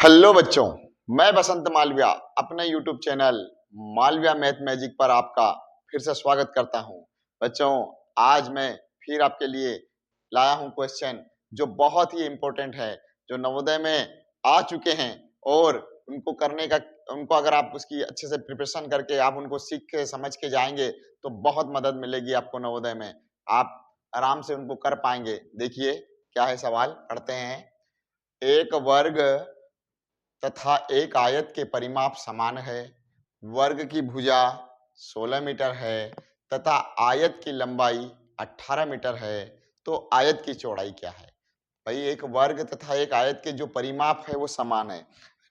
Hello बच्चों, मैं बसंत मालविया अपने YouTube channel Malviya math magic पर आपका फिर से स्वागत करता हूं। बच्चों, आज मैं फिर आपके लिए लाया हूं क्वेश्चन जो बहुत ही इम्पोर्टेंट है, जो नवोदय में आ चुके हैं और उनको करने का उनको अगर आप उसकी अच्छे से प्रिपरेशन करके आप उनको सीख के समझ के जाएंगे तो बहुत मदद मिलेगी आपको नवोदय में। आप आराम से उनको कर पाएंगे। देखिए क्या है सवाल, पढ़ते हैं। एक वर्ग तथा एक आयत के परिमाप समान है। वर्ग की भुजा 16 मीटर है तथा आयत की लंबाई 18 मीटर है। तो आयत की चौड़ाई क्या है? भाई, एक वर्ग तथा एक आयत के जो परिमाप है वो समान है।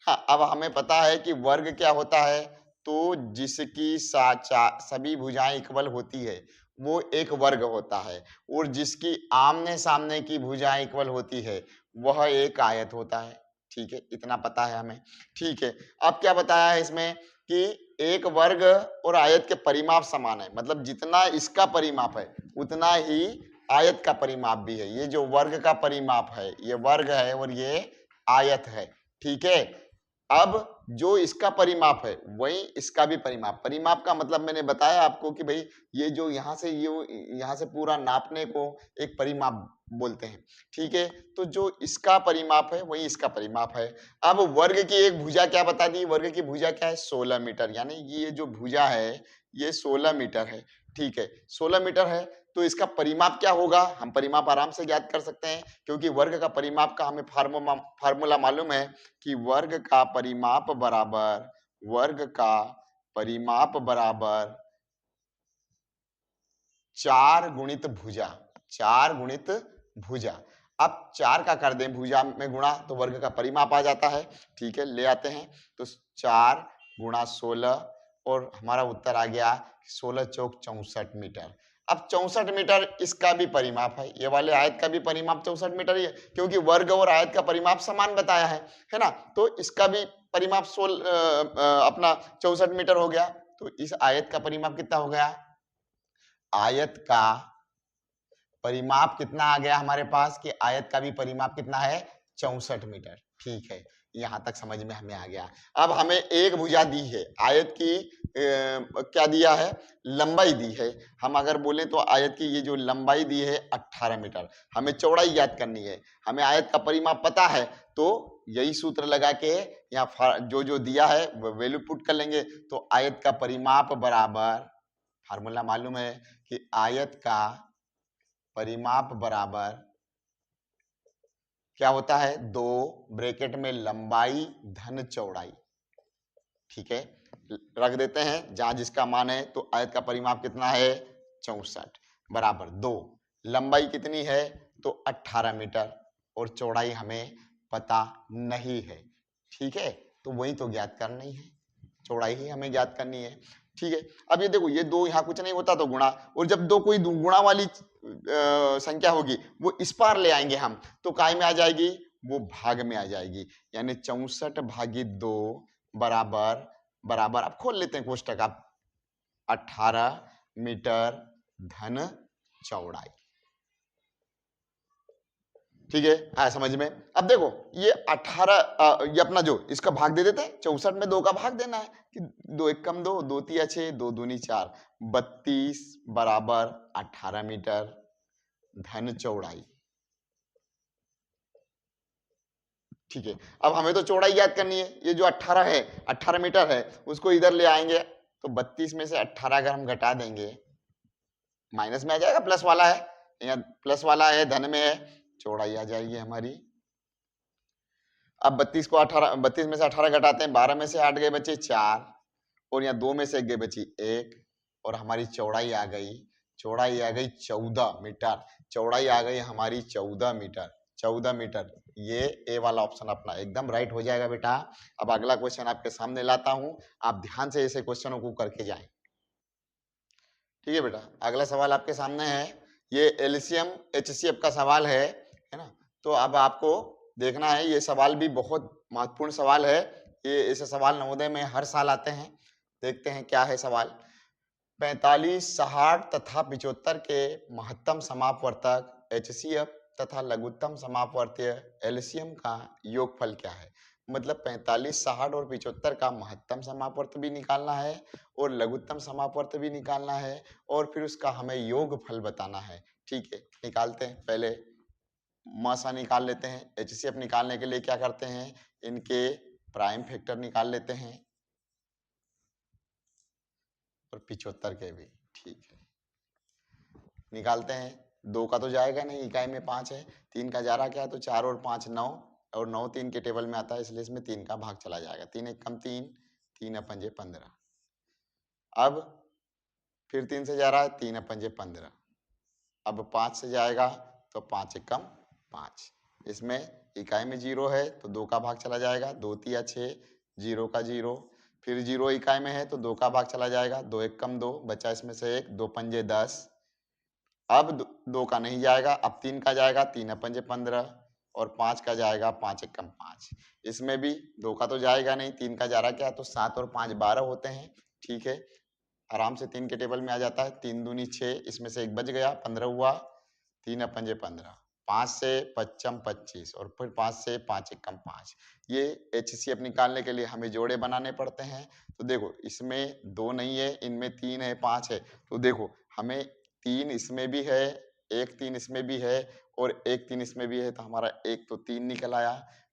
हाँ, अब हमें पता है कि वर्ग क्या होता है। तो जिसकी सभी भुजाएं इक्वल होती है वो एक वर्ग होता है, और जिसकी आमने सामने की भुजाएं इक्वल होती है वह एक आयत होता है। ठीक है, इतना पता है हमें। ठीक है, अब क्या बताया है इसमें कि एक वर्ग और आयत के परिमाप समान है, मतलब जितना इसका परिमाप है उतना ही आयत का परिमाप भी है। ये जो वर्ग का परिमाप है ये वर्ग है और ये आयत है। ठीक है, अब जो इसका परिमाप है वही इसका भी परिमाप। परिमाप का मतलब मैंने बताया आपको कि भाई ये जो यहाँ से पूरा नापने को एक परिमाप बोलते हैं। ठीक है, तो जो इसका परिमाप है वही इसका परिमाप है। अब वर्ग की एक भुजा क्या बता दी? वर्ग की भुजा क्या है? 16 मीटर, यानी ये जो भुजा है ये 16 मीटर है। ठीक है, 16 मीटर है तो इसका परिमाप क्या होगा? हम परिमाप आराम से ज्ञात कर सकते हैं, क्योंकि वर्ग का परिमाप का हमें फार्मूला मालूम है कि वर्ग का परिमाप बराबर 4 गुणित भुजा। 4 गुणित भुजा। अब 4 का कर दें भुजा में गुणा तो वर्ग का परिमाप आ जाता है। ठीक है, ले आते हैं तो 4 गुणा 16 और हमारा उत्तर आ गया 16 चौक 64 मीटर। अब 64 मीटर इसका भी परिमाप है, ये वाले आयत का भी परिमाप 64 मीटर ही है, क्योंकि वर्ग और आयत का परिमाप समान बताया है ना। तो इसका भी परिमाप अपना 64 मीटर हो गया। तो इस आयत का परिमाप कितना हो गया? आयत का परिमाप कितना आ गया हमारे पास कि आयत का भी परिमाप कितना है? 64 मीटर। ठीक है, यहां तक समझ में हमें आ गया। अब हमें एक भुजा दी है, आयत की क्या दिया है? लंबाई दी है। हम अगर बोले तो आयत की ये जो लंबाई दी है 18 मीटर, हमें चौड़ाई ज्ञात करनी है। हमें आयत का परिमाप पता है तो यही सूत्र लगा के यहाँ जो जो दिया है वैल्यू पुट कर लेंगे। तो आयत का परिमाप बराबर, फार्मूला मालूम है कि आयत का परिमाप बराबर क्या होता है? 2 ब्रैकेट में लंबाई धन चौड़ाई। ठीक है, रख देते हैं जहां जिसका मान है। तो आयत का परिमाप कितना है? 64 बराबर 2। लंबाई कितनी है? तो 18 मीटर, और चौड़ाई हमें पता नहीं है। ठीक है, तो वही तो ज्ञात करनी है, चौड़ाई ही हमें ज्ञात करनी है। ठीक है, अब ये देखो, ये दो यहाँ कुछ नहीं होता तो गुणा, और जब दो कोई गुणा वाली संख्या होगी वो इस पार ले आएंगे हम, तो काय में आ जाएगी? वो भाग में आ जाएगी। यानी 64 भागी 2 बराबर बराबर, अब खोल लेते हैं कोष्टक आप, 18 मीटर धन चौड़ाई। ठीक है, आया समझ में? अब देखो ये 18 ये अपना जो इसका भाग दे देते हैं, 64 में 2 का भाग देना है कि 2 एक कम 2, 2 तिया 6, 2 दूनी 4, 32 बराबर 18 मीटर धन चौड़ाई। ठीक है, अब हमें तो चौड़ाई याद करनी है। ये जो 18 है, 18 मीटर है, उसको इधर ले आएंगे तो 32 में से 18 अगर हम घटा देंगे माइनस में आ जाएगा, प्लस वाला है, यहाँ प्लस वाला है, धन में है, चौड़ाई आ जाएगी हमारी। अब 32 में से 18 घटाते हैं, 12 में से 8 गए बचे 4, और यहाँ 2 में से 1 गए बची 1, और हमारी चौड़ाई आ गई 14 मीटर। चौड़ाई आ गई हमारी 14 मीटर। ये ए वाला ऑप्शन अपना एकदम राइट हो जाएगा बेटा। अब अगला क्वेश्चन आपके सामने लाता हूं, आप ध्यान से ऐसे क्वेश्चनों को करके जाएं। ठीक है बेटा, अगला सवाल आपके सामने है, ये एलसीएम एचसीएफ का सवाल है ना। तो अब आपको देखना है, ये सवाल भी बहुत महत्वपूर्ण सवाल है। ये ऐसे सवाल नवोदय में हर साल आते हैं। देखते हैं क्या है सवाल। 45, 60 तथा 75 के महत्तम समापवर्तक एचसीएफ तथा लघुत्तम समापवर्तीय एलसीएम का योगफल क्या है। मतलब 45, 60 और 75 का महत्तम समापवर्त भी निकालना है और लघुत्तम समापवर्त भी निकालना है और फिर उसका हमें योगफल बताना है। ठीक है, निकालते हैं। पहले मसा निकाल लेते हैं। एचसीएफ निकालने के लिए क्या करते हैं, इनके प्राइम फैक्टर निकाल लेते हैं और 75 के भी। ठीक है, निकालते हैं। 2 का तो जाएगा नहीं, इकाई में 5 है। 3 का जा रहा क्या है, तो 4 और 5 9 और 9 3 के टेबल में आता है, इसलिए इसमें 3 का भाग चला जाएगा। 3 एक कम 3, 3 अपंजे 15। अब फिर 3 से जा रहा है, 3 अपंजे 15। अब 5 से जाएगा तो 5 एक कम 5। इसमें इकाई में 0 है तो 2 का भाग चला जाएगा। 2 तिया 6, 0 का 0। फिर 0 इकाई में है तो 2 का भाग चला जाएगा। 2 एक कम 2, बचा इसमें से 1, 2 पंजे 10। अब 2 का नहीं जाएगा, अब 3 का जाएगा। 3 पंजे 15 और 5 का जाएगा। 5 एक कम 5। इसमें भी 2 का तो जाएगा नहीं, 3 का जा रहा क्या है, तो 7 और 5 12 होते हैं। ठीक है, आराम से 3 के टेबल में आ जाता है। 3 दूनी 6, इसमें से 1 बच गया, 15 हुआ। 3 पंजे 15। 5 से 5 25 और फिर 5 से 5 एक कम 5। ये एचसीएफ निकालने के लिए हमें जोड़े बनाने पड़ते हैं। तो देखो, इसमें 2 नहीं है, इनमें 3 है, 5 है। तो देखो, हमें 3 इसमें भी है, 1 3 इसमें भी है और 1 3 इसमें भी है, तो हमारा 1 तो 3 निकल आया।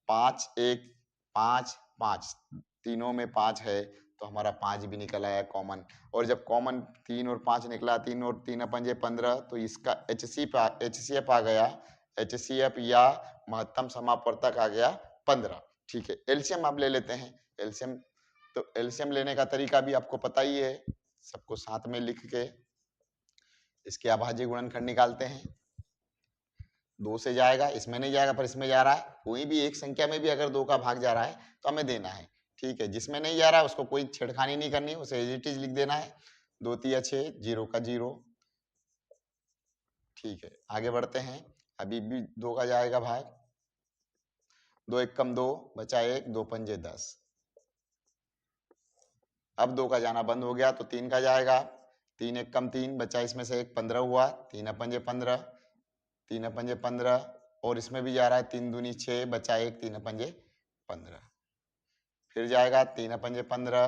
5 1 5 5, तीनों में 5 है तो हमारा 5 भी निकल आया कॉमन। और जब कॉमन 3 और 5 निकला, 3 और 3 पंजे 15, तो इसका एचसीएफ आ गया। एचसीएफ या महत्तम समापवर्तक आ गया 15। ठीक है, एलसीएम आप ले लेते हैं। एलसीएम, तो एलसीएम लेने का तरीका भी आपको पता ही है, सबको साथ में लिख के इसके अभाज्य गुणनखंड निकालते हैं। 2 से जाएगा, इसमें नहीं जाएगा पर इसमें जा रहा है। कोई भी एक संख्या में भी अगर 2 का भाग जा रहा है तो हमें देना है। ठीक है, जिसमें नहीं जा रहा है उसको कोई छेड़खानी नहीं करनी, उसे एज इट इज लिख देना है। 2 तिया 6, 0 का 0। ठीक है, आगे बढ़ते हैं। अभी भी 2 का जाएगा भाग। 2 एक कम 2, बचा 1, 2 पंजे 10। अब 2 का जाना बंद हो गया तो 3 का जाएगा। 3 एक कम 3, बचा इसमें से 1, 15 हुआ। 3 पंजे 15, 3 पंजे 15 और इसमें भी जा रहा है। 3 दूनी 6, बचा 1, 3 पंजे 15। फिर जाएगा 3 पंजे 15,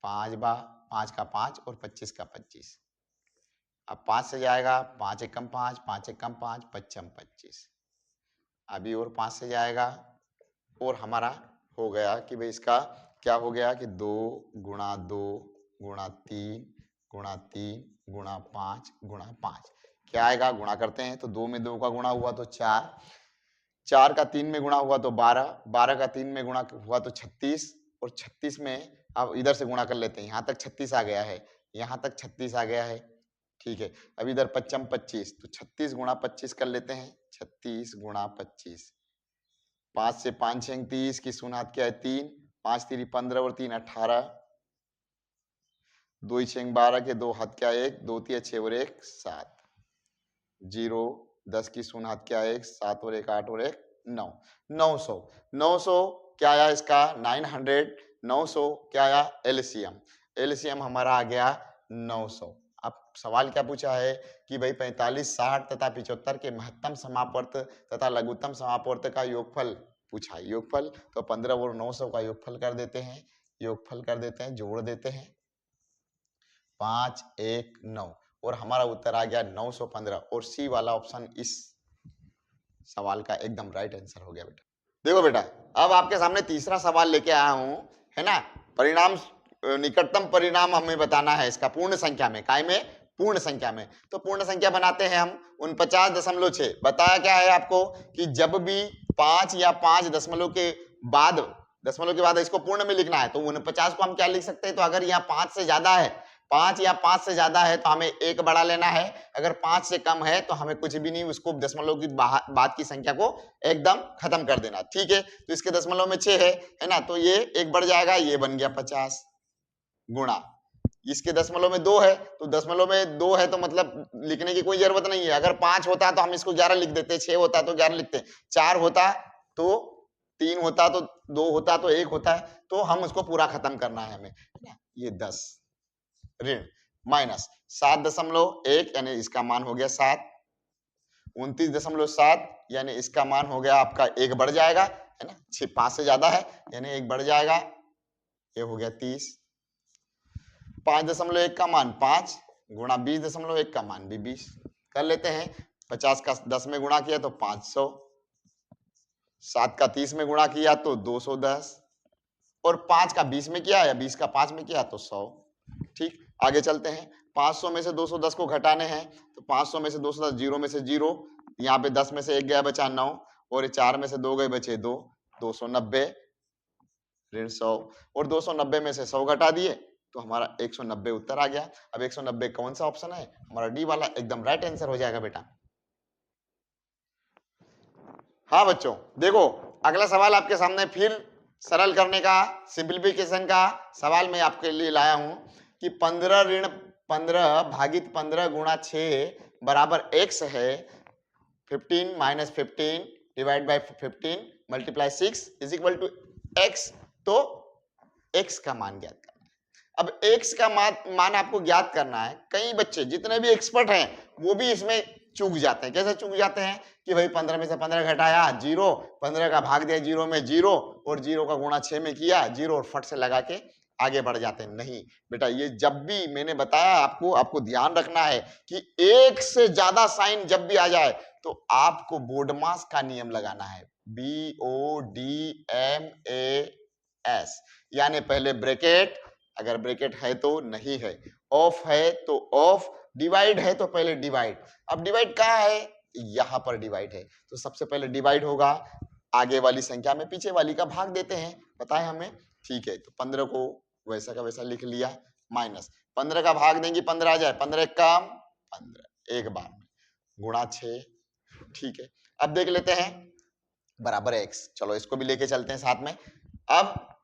5 का 5 और 25 का 25। अब 5 से जाएगा, 5 एक कम 5, 5 एक कम 5, 5 25। अभी और 5 से जाएगा और हमारा हो गया कि भाई इसका क्या हो गया कि 2 गुणा 2 गुणा 3 गुणा 3 गुणा 5 गुणा 5। क्या आएगा, गुणा करते हैं तो 2 में 2 का गुणा हुआ तो 4, 4 का 3 में गुणा हुआ तो 12, 12 का 3 में गुणा हुआ तो 36 और 36 में अब इधर से गुणा कर लेते हैं। यहाँ तक 36 आ गया है, यहाँ तक 36 आ गया है। ठीक है, अब इधर 55 25, तो 36 गुणा 25 कर लेते हैं। 36 गुणा 25, 5 से 5 छेंग 30 की शून्य क्या है 3, 5 3 15 और 3 18, 2 छेंग 12 के 2 हाथ क्या 1, 2 3 6 और 1 7, 0 10 की शून्य हाथ क्या 1, 7 और 1 8 और 1 9, 900। 900 क्या आया इसका 900। 900 क्या आया एलसीएम। एलसीएम हमारा आ गया 900। अब सवाल क्या पूछा है कि भाई 45 60 तथा 75 के महत्तम समापवर्त तथा लघुत्तम समापवर्त का योगफल पूछा है। योगफल तो 15 और 900 का योगफल कर देते हैं। योगफल कर देते हैं, जोड़ देते हैं। 5 1 9 और हमारा उत्तर आ गया 915 और सी वाला ऑप्शन इस सवाल का एकदम राइट आंसर हो गया बेटा। देखो बेटा, अब आपके सामने तीसरा सवाल लेके आया हूं, है ना। परिणाम, निकटतम परिणाम हमें बताना है इसका पूर्ण संख्या में। काय में, पूर्ण संख्या में। तो पूर्ण संख्या बनाते हैं हम 49.6। बताया क्या है आपको कि जब भी 5 या 5 दशमलव के बाद इसको पूर्ण में लिखना है तो 49 को हम क्या लिख सकते हैं, तो अगर यहाँ 5 से ज्यादा है, 5 या 5 से ज्यादा है तो हमें 1 बढ़ा लेना है। अगर 5 से कम है तो हमें कुछ भी नहीं, उसको दशमलव की बाद की संख्या को एकदम खत्म कर देना। ठीक है, तो इसके दशमलव में 6 है ना, तो ये 1 बढ़ जाएगा, ये बन गया 50 गुणा। इसके दशमलव में 2 है तो दशमलव में 2 है तो मतलब लिखने की कोई जरूरत नहीं है। अगर 5 होता तो हम इसको 11 लिख देते, 6 होता तो 11 लिखते, 4 होता तो 3 होता तो 2 होता तो 1 होता है, तो हम उसको पूरा खत्म करना है हमें, है ना। ये 10 ऋण माइनस 7.1 यानी इसका मान हो गया 7 29.7 यानी इसका मान हो गया आपका 1 बढ़ जाएगा, है ना, 5 से ज्यादा है यानी 1 बढ़ जाएगा, ये हो गया 30। 5.1 का मान 5 गुणा 20.1 का मान भी 20 कर लेते हैं। 50 का 10 में गुणा किया तो 500, 7 का 30 में गुणा किया तो 210 और 5 का 20 में किया या 20 का 5 में किया तो 100। ठीक, आगे चलते हैं। 500 में से 210 को घटाने हैं तो 500 में से 210 जीरो में से जीरो, यहाँ पे 10 में से 1 गया बचा 9 और ये 4 में से 2 गए बचे 2, 290 ऋण 100 और 290 में से 100 घटा दिए तो हमारा 190 उत्तर आ गया। अब 190 कौन सा ऑप्शन है? हमारा डी वाला एकदम राइट आंसर हो जाएगा बेटा। हाँ बच्चों देखो, अगला सवाल आपके सामने फिर सरल करने का, सिंप्लीफिकेशन का सवाल मैं आपके लिए लाया हूं कि 15 ऋण 15 भागित 15 गुणा 6 बराबर x है। 15 minus 15 divide by 15 multiply 6 is equal to x। तो x का मान ज्ञात करना है। अब x का मान आपको ज्ञात करना है। कई बच्चे जितने भी एक्सपर्ट हैं वो भी इसमें चूक जाते हैं। कैसे चूक जाते हैं कि भाई 15 में से 15 घटाया जीरो, 15 का भाग दिया जीरो में जीरो और जीरो का गुणा 6 में किया जीरो और फट से लगा के आगे बढ़ जाते हैं। नहीं बेटा, ये जब भी मैंने बताया आपको ध्यान रखना है कि एक से ज्यादा साइन जब भी आ जाए तो आपको बोडमास का नियम लगाना है, BODMAS, यानी पहले ब्रैकेट, अगर ब्रैकेट है तो नहीं है, ऑफ है तो ऑफ, डिवाइड है तो पहले डिवाइड। अब डिवाइड कहाँ है? यहां पर डिवाइड है तो सबसे पहले डिवाइड होगा, आगे वाली संख्या में पीछे वाली का भाग देते हैं, पता है हमें। ठीक है, तो 15 को वैसा का वैसा लिख लिया, माइनस 15 का भाग देंगे 15 आ जाए, 15 कम 15 एक बार में गुणा 6। ठीक है, अब देख लेते हैं बराबर x, चलो इसको भी लेके चलते हैं साथ में। अब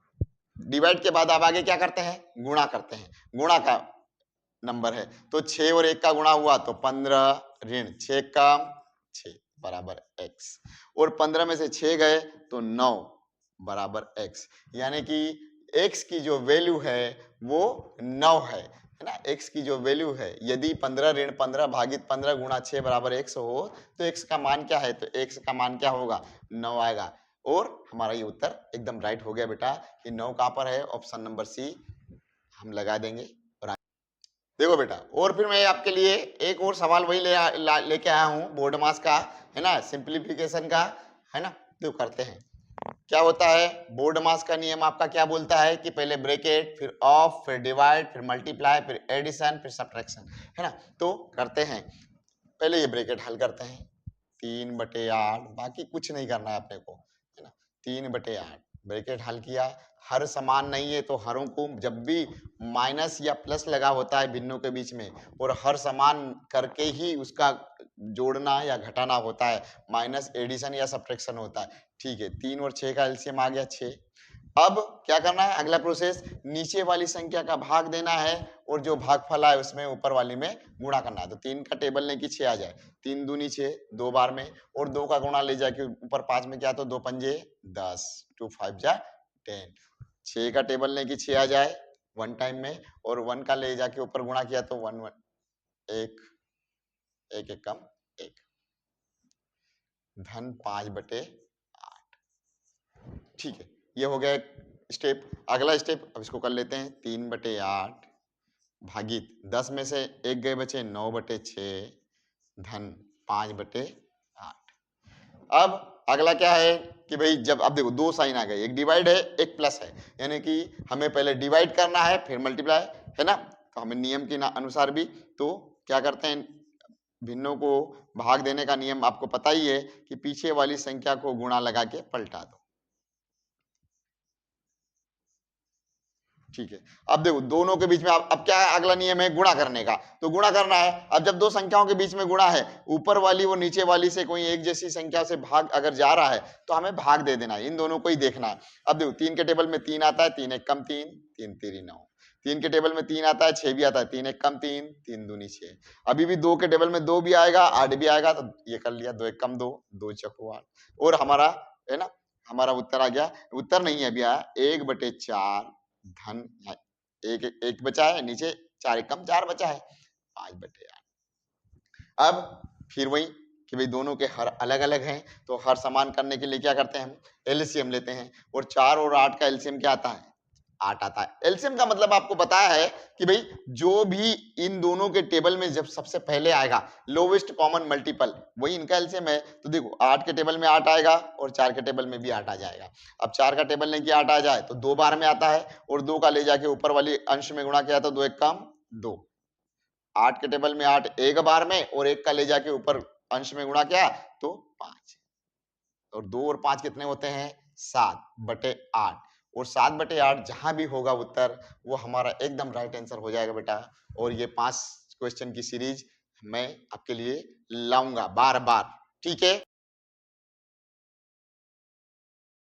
डिवाइड के बाद अब आगे क्या करते हैं? गुणा करते हैं, गुणा का नंबर है तो 6 और 1 का गुणा हुआ तो 15 ऋण 6 कम 6 बराबर x और 15 में से 6 गए तो 9 बराबर x, यानी कि x की जो वैल्यू है वो 9 है ना। x की जो वैल्यू है, यदि 15 ऋण 15 भागित 15 गुणा 6 बराबर x हो तो x का मान क्या है? तो x का मान क्या होगा? 9 आएगा और हमारा ये उत्तर एकदम राइट हो गया बेटा कि 9 कहां पर है? ऑप्शन नंबर सी हम लगा देंगे। देखो बेटा, और फिर मैं आपके लिए एक और सवाल वही लेके आया हूं बोडमास का, है ना, सिंप्लीफिकेशन का, है ना। तो करते हैं, क्या होता है बोडमास का नियम आपका क्या बोलता है कि पहले ब्रैकेट, फिर ऑफ, फिर डिवाइड, फिर मल्टीप्लाई, फिर एडिशन, फिर सब्ट्रैक्शन, है ना। तो करते हैं, पहले ये ब्रैकेट हल करते हैं, 3/8, बाकी कुछ नहीं करना है अपने को, है ना। 3/8 ब्रैकेट हल किया, हर समान नहीं है तो हरों को जब भी माइनस या प्लस लगा होता है भिन्नों के बीच में, और हर समान करके ही उसका जोड़ना या घटाना होता है, माइनस एडिशन या सब्ट्रैक्शन होता है। ठीक है, 3 और 6 का एलसीएम आ गया 6। अब क्या करना है? अगला प्रोसेस, नीचे वाली संख्या का भाग देना है और जो भागफल है उसमें ऊपर वाली में गुणा करना है। तो 3 का टेबल लेके 6 आ जाए, 3 दूनी 6 दो बार में, और 2 का गुणा ले जाके ऊपर 5 में क्या, तो 2 पंजे 10, 2 5 जा 10। 6 का टेबल लेके 6 आ जाए वन टाइम में, और 1 का ले जाके ऊपर गुणा किया तो 1 1 एक, एक एक कम एक, धन 5/8। ठीक है, ये हो गया एक स्टेप। अगला स्टेप अब इसको कर लेते हैं, 3/8 भागित 10 में से 1 गए बचे 9/6 धन 5/8। अब अगला क्या है कि भाई जब अब देखो दो साइन आ गए, एक डिवाइड है एक प्लस है, यानी कि हमें पहले डिवाइड करना है फिर मल्टीप्लाई, है ना। तो हमें नियम के अनुसार भी तो क्या करते हैं, भिन्नों को भाग देने का नियम आपको पता ही है कि पीछे वाली संख्या को गुणा लगा के पलटा दो। ठीक है, अब देखो दोनों के बीच में अब क्या है, अगला नियम है गुणा करने का, तो गुणा करना है। अब जब दो संख्याओं के बीच में गुणा है, ऊपर वाली वो नीचे वाली से कोई एक जैसी संख्या से भाग अगर जा रहा है तो हमें भाग दे देना है, इन दोनों को ही देखना है। अब देखो 3 के टेबल में 3 आता है, 3 एक कम 3, 3 3 9। 3 के टेबल में 3 आता है, 6 भी आता है, 3 एक कम 3, 3 दूनी 6। अभी भी 2 के टेबल में 2 भी आएगा, 8 भी आएगा, तो ये कर लिया, 2 एक कम 2, 2 चौको 8, और हमारा, है ना, हमारा उत्तर आ गया। उत्तर नहीं है अभी आया, 1/4 धन एक एक बचा है, नीचे 4 एक कम 4 बचा है, 5/8। अब फिर वही कि भाई दोनों के हर अलग अलग हैं, तो हर समान करने के लिए क्या करते हैं, हम एलसीएम लेते हैं। और 4 और 8 का एलसीएम क्या आता है, 8 आता है। एलसीएम का मतलब आपको बताया है कि भाई जो भी इन दोनों के टेबल में जब सबसे पहले आएगा, लोवेस्ट कॉमन मल्टीपल, वही इनका एलसीएम है। तो देखो 8 के टेबल में 8 आएगा और 4 के टेबल में भी 8 आ जाएगा। अब 4 का टेबल नहीं कि 8 आ जाए तो 2 बार में आता है, और 2 का ले जाके ऊपर वाली अंश में गुणा किया तो 2 एक काम 2। 8 के टेबल में 8 एक बार में, और 1 का ले जाके ऊपर अंश में गुणा किया तो 5। और 2 और 5 कितने होते हैं, 7/8। और 7/8 जहां भी होगा उत्तर, वो हमारा एकदम राइट आंसर हो जाएगा बेटा। और ये 5 क्वेश्चन की सीरीज मैं आपके लिए लाऊंगा बार बार, ठीक है।